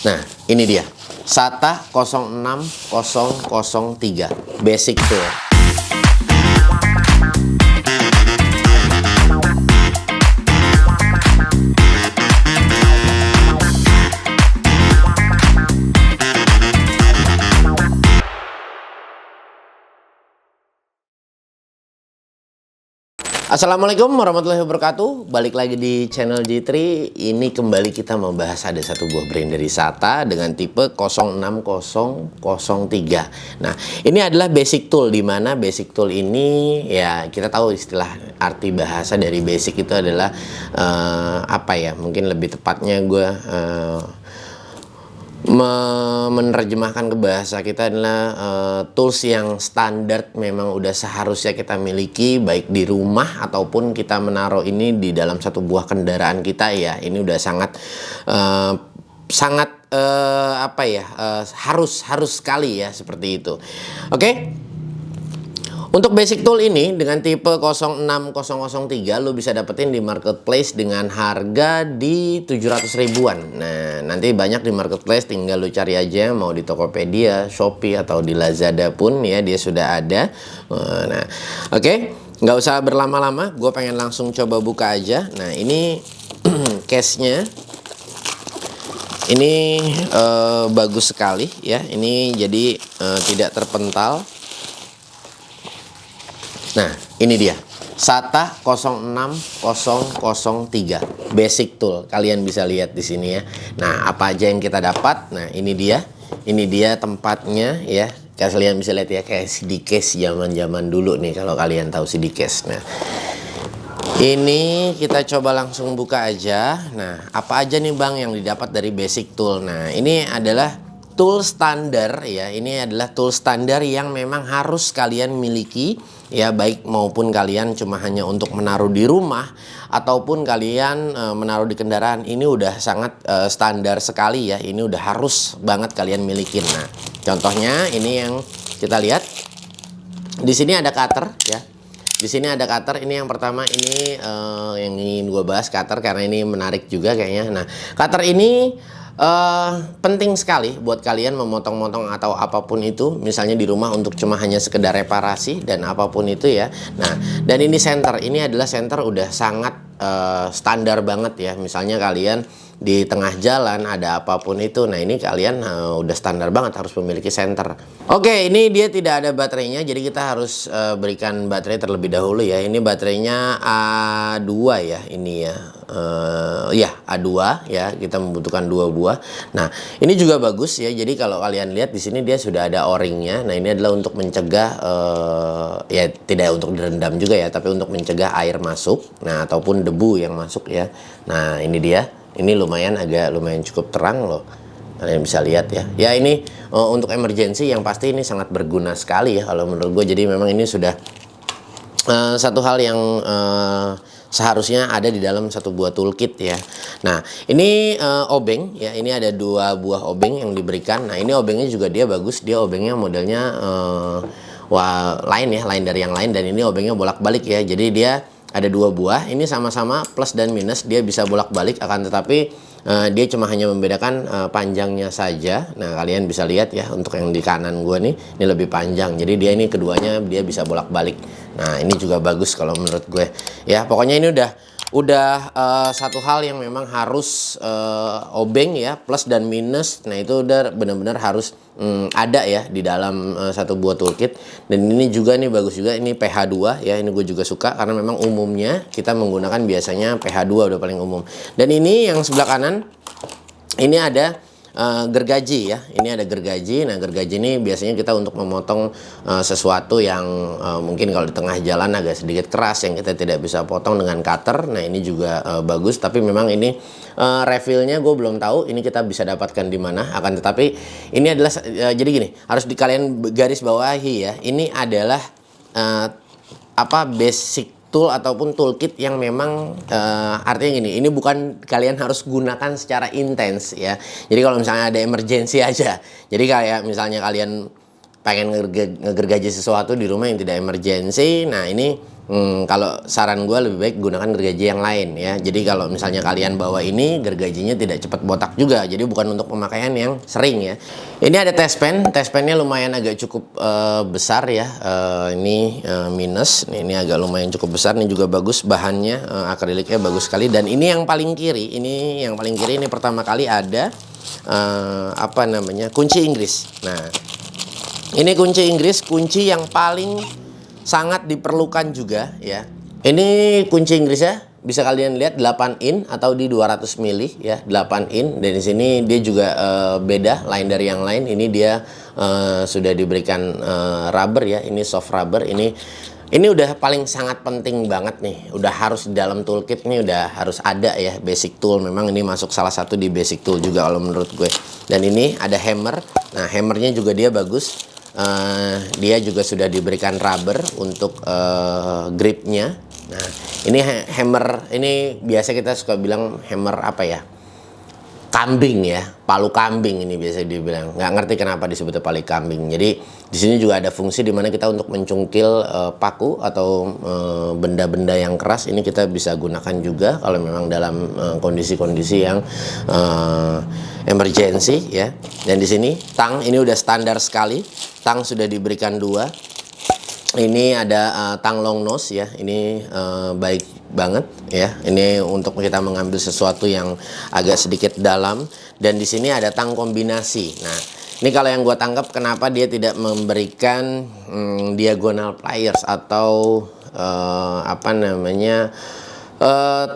Nah, ini dia. SATA 06003 basic tool. Assalamualaikum warahmatullahi wabarakatuh. Balik lagi di channel G3. Ini kembali kita membahas ada satu buah brand dari SATA dengan tipe 06003. Nah, ini adalah basic tool, di mana basic tool ini ya kita tahu istilah arti bahasa dari basic itu adalah apa ya? Mungkin lebih tepatnya gue menerjemahkan ke bahasa kita adalah tools yang standar memang udah seharusnya kita miliki baik di rumah ataupun kita menaruh ini di dalam satu buah kendaraan kita ya. Ini udah sangat apa ya, harus sekali ya seperti itu. Oke. Untuk basic tool ini dengan tipe 06003 lo bisa dapetin di marketplace dengan harga di 700 ribuan. Nah, nanti banyak di marketplace, tinggal lo cari aja mau di Tokopedia, Shopee atau di Lazada pun ya dia sudah ada. Nah, oke. Nggak usah berlama-lama, gue pengen langsung coba buka aja. Nah, ini case-nya. Ini bagus sekali ya. Ini jadi tidak terpental. Nah, ini dia. SATA 06003 basic tool. Kalian bisa lihat di sini ya. Nah, apa aja yang kita dapat? Nah, ini dia. Ini dia tempatnya ya. Kalian bisa lihat ya, kayak CD case zaman-zaman dulu nih kalau kalian tahu CD case. Nah, ini kita coba langsung buka aja. Nah, apa aja nih Bang yang didapat dari basic tool? Nah, ini adalah tool standar ya. Ini adalah tool standar yang memang harus kalian miliki ya, baik maupun kalian cuma hanya untuk menaruh di rumah ataupun kalian menaruh di kendaraan. Ini udah sangat standar sekali ya. Ini udah harus banget kalian milikin. Nah, contohnya ini yang kita lihat. Di sini ada cutter ya. Di sini ada cutter. Ini yang pertama, ini yang ingin gue bahas, cutter, karena ini menarik juga kayaknya. Nah, cutter ini penting sekali buat kalian memotong-motong atau apapun itu, misalnya di rumah untuk cuma hanya sekedar reparasi dan apapun itu ya. Nah, dan ini center, ini adalah center udah sangat standar banget ya. Misalnya kalian di tengah jalan ada apapun itu, nah ini kalian udah standar banget harus memiliki center. Oke, ini dia tidak ada baterainya, jadi kita harus berikan baterai terlebih dahulu ya. Ini baterainya A2 ya, ini ya. Ya A2 ya, kita membutuhkan 2 buah. Nah, ini juga bagus ya. Jadi kalau kalian lihat di sini dia sudah ada o-ringnya. Nah, ini adalah untuk mencegah ya tidak untuk direndam juga ya, tapi untuk mencegah air masuk. Nah, ataupun debu yang masuk ya. Nah, ini dia. Ini lumayan cukup terang loh. Kalian bisa lihat ya. Ya, ini untuk emergency yang pasti ini sangat berguna sekali ya kalau menurut gue. Jadi memang ini sudah satu hal yang seharusnya ada di dalam satu buah toolkit ya. Nah, ini obeng ya. Ini ada 2 buah obeng yang diberikan. Nah, ini obengnya juga dia bagus. Dia obengnya modelnya lain ya, lain dari yang lain. Dan ini obengnya bolak-balik ya. Jadi dia ada 2 buah. Ini sama-sama plus dan minus. Dia bisa bolak-balik, akan tetapi dia cuma hanya membedakan panjangnya saja. Nah, kalian bisa lihat ya, untuk yang di kanan gue nih, ini lebih panjang. Jadi dia ini keduanya dia bisa bolak-balik. Nah, ini juga bagus kalau menurut gue. Ya, pokoknya ini udah satu hal yang memang harus obeng ya, plus dan minus. Nah, itu udah benar-benar harus ada ya di dalam satu buah toolkit. Dan ini juga nih bagus juga, ini PH2 ya. Ini gue juga suka karena memang umumnya kita menggunakan biasanya PH2 udah paling umum. Dan ini yang sebelah kanan, ini ada gergaji ya. Ini ada gergaji. Nah, gergaji ini biasanya kita untuk memotong sesuatu yang mungkin kalau di tengah jalan agak sedikit keras yang kita tidak bisa potong dengan cutter. Nah, ini juga bagus, tapi memang ini refillnya gue belum tahu ini kita bisa dapatkan di mana. Akan tetapi ini adalah jadi gini, harus kalian garis bawahi ya. Ini adalah basic tool ataupun toolkit yang memang artinya gini, ini bukan kalian harus gunakan secara intens ya. Jadi kalau misalnya ada emergency aja, jadi kayak misalnya kalian pengen ngegergaji sesuatu di rumah yang tidak emergency, nah ini Kalau saran gue lebih baik gunakan gergaji yang lain ya. Jadi kalau misalnya kalian bawa ini, gergajinya tidak cepat botak juga. Jadi bukan untuk pemakaian yang sering ya. Ini ada test pen. Test pennya lumayan agak cukup besar ya. Ini minus. Ini agak lumayan cukup besar. Ini juga bagus bahannya, akriliknya bagus sekali. Dan ini yang paling kiri. Ini pertama kali ada kunci Inggris. Nah, ini kunci Inggris, kunci yang paling sangat diperlukan juga ya. Ini kunci Inggrisnya bisa kalian lihat 8 in atau di 200 mili ya, 8 in. Dan di sini dia juga beda lain dari yang lain. Ini dia sudah diberikan rubber ya, ini soft rubber. Ini udah paling sangat penting banget nih. Udah harus di dalam toolkit nih, udah harus ada ya, basic tool. Memang ini masuk salah satu di basic tool juga kalau menurut gue. Dan ini ada hammer. Nah, hammernya juga dia bagus. Dia juga sudah diberikan rubber untuk gripnya. Nah, ini hammer, ini biasa kita suka bilang hammer apa ya? Kambing ya, palu kambing ini biasa dibilang. Nggak ngerti kenapa disebutnya palu kambing. Jadi di sini juga ada fungsi di mana kita untuk mencungkil paku atau benda-benda yang keras. Ini kita bisa gunakan juga kalau memang dalam kondisi-kondisi yang emergency ya. Dan di sini tang ini udah standar sekali. Tang sudah diberikan 2. Ini ada tang long nose ya. Ini baik banget ya. Ini untuk kita mengambil sesuatu yang agak sedikit dalam. Dan di sini ada tang kombinasi. Nah, ini kalau yang gue tangkap kenapa dia tidak memberikan diagonal pliers atau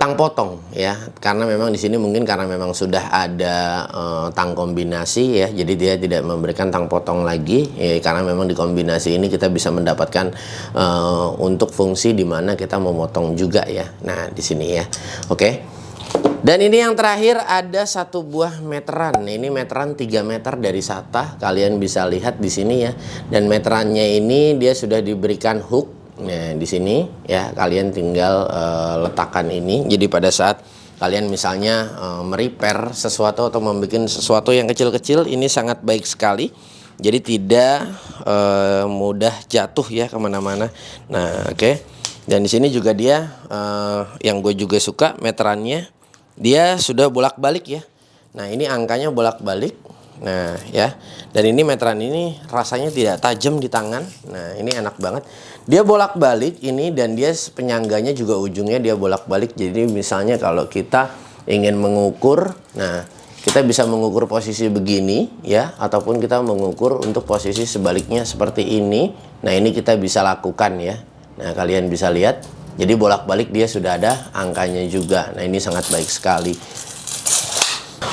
tang potong ya, karena memang di sini mungkin karena memang sudah ada tang kombinasi ya, jadi dia tidak memberikan tang potong lagi ya, karena memang di kombinasi ini kita bisa mendapatkan untuk fungsi di mana kita memotong juga ya. Nah, di sini ya. Oke. Dan ini yang terakhir ada satu buah meteran. Ini meteran 3 meter dari SATA. Kalian bisa lihat di sini ya. Dan meterannya ini dia sudah diberikan hook. Nah, di sini ya kalian tinggal letakkan ini. Jadi pada saat kalian misalnya merepair sesuatu atau membuat sesuatu yang kecil-kecil, ini sangat baik sekali. Jadi tidak mudah jatuh ya kemana-mana. Nah, oke. Dan di sini juga dia yang gue juga suka meterannya, dia sudah bolak-balik ya. Nah, ini angkanya bolak-balik. Nah ya, dan ini meteran ini rasanya tidak tajam di tangan. Nah, ini enak banget. Dia bolak-balik ini, dan dia penyangganya juga ujungnya dia bolak-balik. Jadi misalnya kalau kita ingin mengukur, nah kita bisa mengukur posisi begini ya, ataupun kita mengukur untuk posisi sebaliknya seperti ini. Nah, ini kita bisa lakukan ya. Nah, kalian bisa lihat. Jadi bolak-balik dia sudah ada angkanya juga. Nah, ini sangat baik sekali.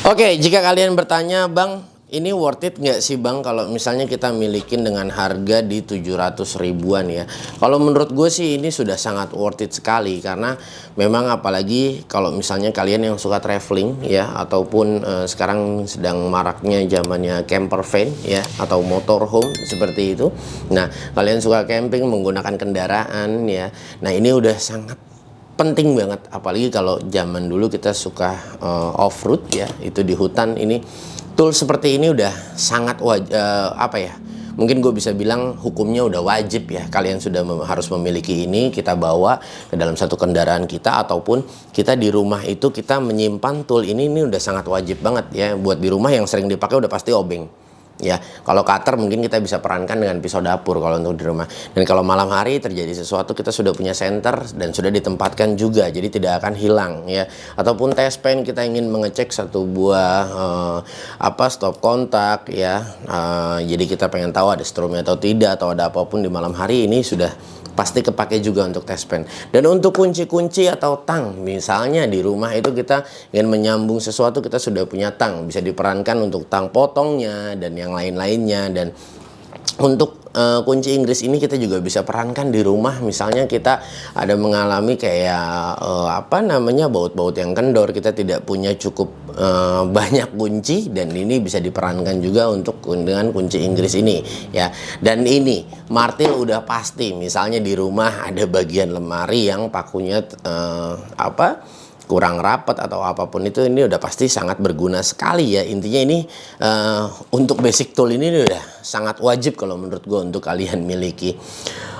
Oke, jika kalian bertanya, Bang, ini worth it nggak sih Bang kalau misalnya kita milikin dengan harga di 700 ribuan ya? Kalau menurut gue sih ini sudah sangat worth it sekali, karena memang apalagi kalau misalnya kalian yang suka traveling ya, ataupun sekarang sedang maraknya zamannya camper van ya, atau motorhome seperti itu. Nah, kalian suka camping menggunakan kendaraan ya. Nah, ini udah sangat penting banget, apalagi kalau zaman dulu kita suka off-road ya, itu di hutan. Ini tool seperti ini udah sangat mungkin gue bisa bilang hukumnya udah wajib ya, kalian sudah harus memiliki ini. Kita bawa ke dalam satu kendaraan kita, ataupun kita di rumah itu kita menyimpan tool ini udah sangat wajib banget ya. Buat di rumah yang sering dipakai udah pasti obeng ya. Kalau cutter mungkin kita bisa perankan dengan pisau dapur kalau untuk di rumah. Dan kalau malam hari terjadi sesuatu, kita sudah punya senter dan sudah ditempatkan juga, jadi tidak akan hilang ya. Ataupun test pen, kita ingin mengecek satu buah stop kontak ya. Jadi kita pengen tahu ada stromnya atau tidak, atau ada apapun di malam hari, ini sudah pasti kepake juga untuk test pen. Dan untuk kunci-kunci atau tang, misalnya di rumah itu kita ingin menyambung sesuatu, kita sudah punya tang, bisa diperankan untuk tang potongnya dan yang lain-lainnya. Dan untuk kunci Inggris ini kita juga bisa perankan di rumah. Misalnya kita ada mengalami kayak baut-baut yang kendor, kita tidak punya cukup banyak kunci, dan ini bisa diperankan juga untuk dengan kunci Inggris ini ya. Dan ini martil udah pasti, misalnya di rumah ada bagian lemari yang pakunya kurang rapat atau apapun itu, ini udah pasti sangat berguna sekali ya. Intinya ini untuk basic tool ini udah sangat wajib kalau menurut gue untuk kalian miliki.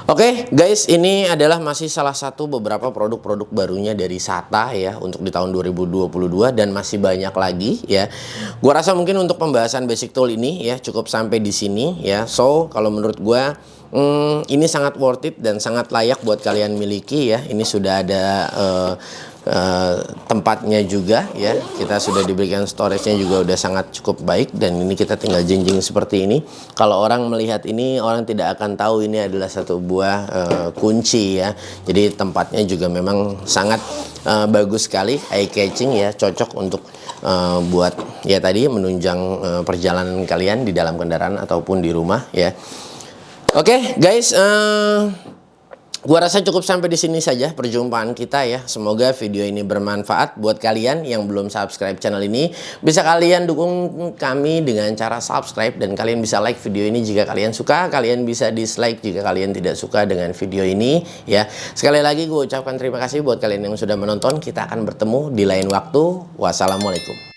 Oke guys, ini adalah masih salah satu beberapa produk-produk barunya dari SATA ya untuk di tahun 2022 dan masih banyak lagi ya. Gua rasa mungkin untuk pembahasan basic tool ini ya cukup sampai di sini ya. So, kalau menurut gua ini sangat worth it dan sangat layak buat kalian miliki ya. Ini sudah ada tempatnya juga ya, kita sudah diberikan storage-nya juga udah sangat cukup baik, dan ini kita tinggal jinjing seperti ini. Kalau orang melihat ini, orang tidak akan tahu ini adalah satu buah kunci ya. Jadi tempatnya juga memang sangat bagus sekali, eye catching ya, cocok untuk buat ya tadi menunjang perjalanan kalian di dalam kendaraan ataupun di rumah ya. Oke guys, gua rasa cukup sampai di sini saja perjumpaan kita ya. Semoga video ini bermanfaat buat kalian yang belum subscribe channel ini. Bisa kalian dukung kami dengan cara subscribe, dan kalian bisa like video ini jika kalian suka. Kalian bisa dislike jika kalian tidak suka dengan video ini ya. Sekali lagi gue ucapkan terima kasih buat kalian yang sudah menonton. Kita akan bertemu di lain waktu. Wassalamualaikum.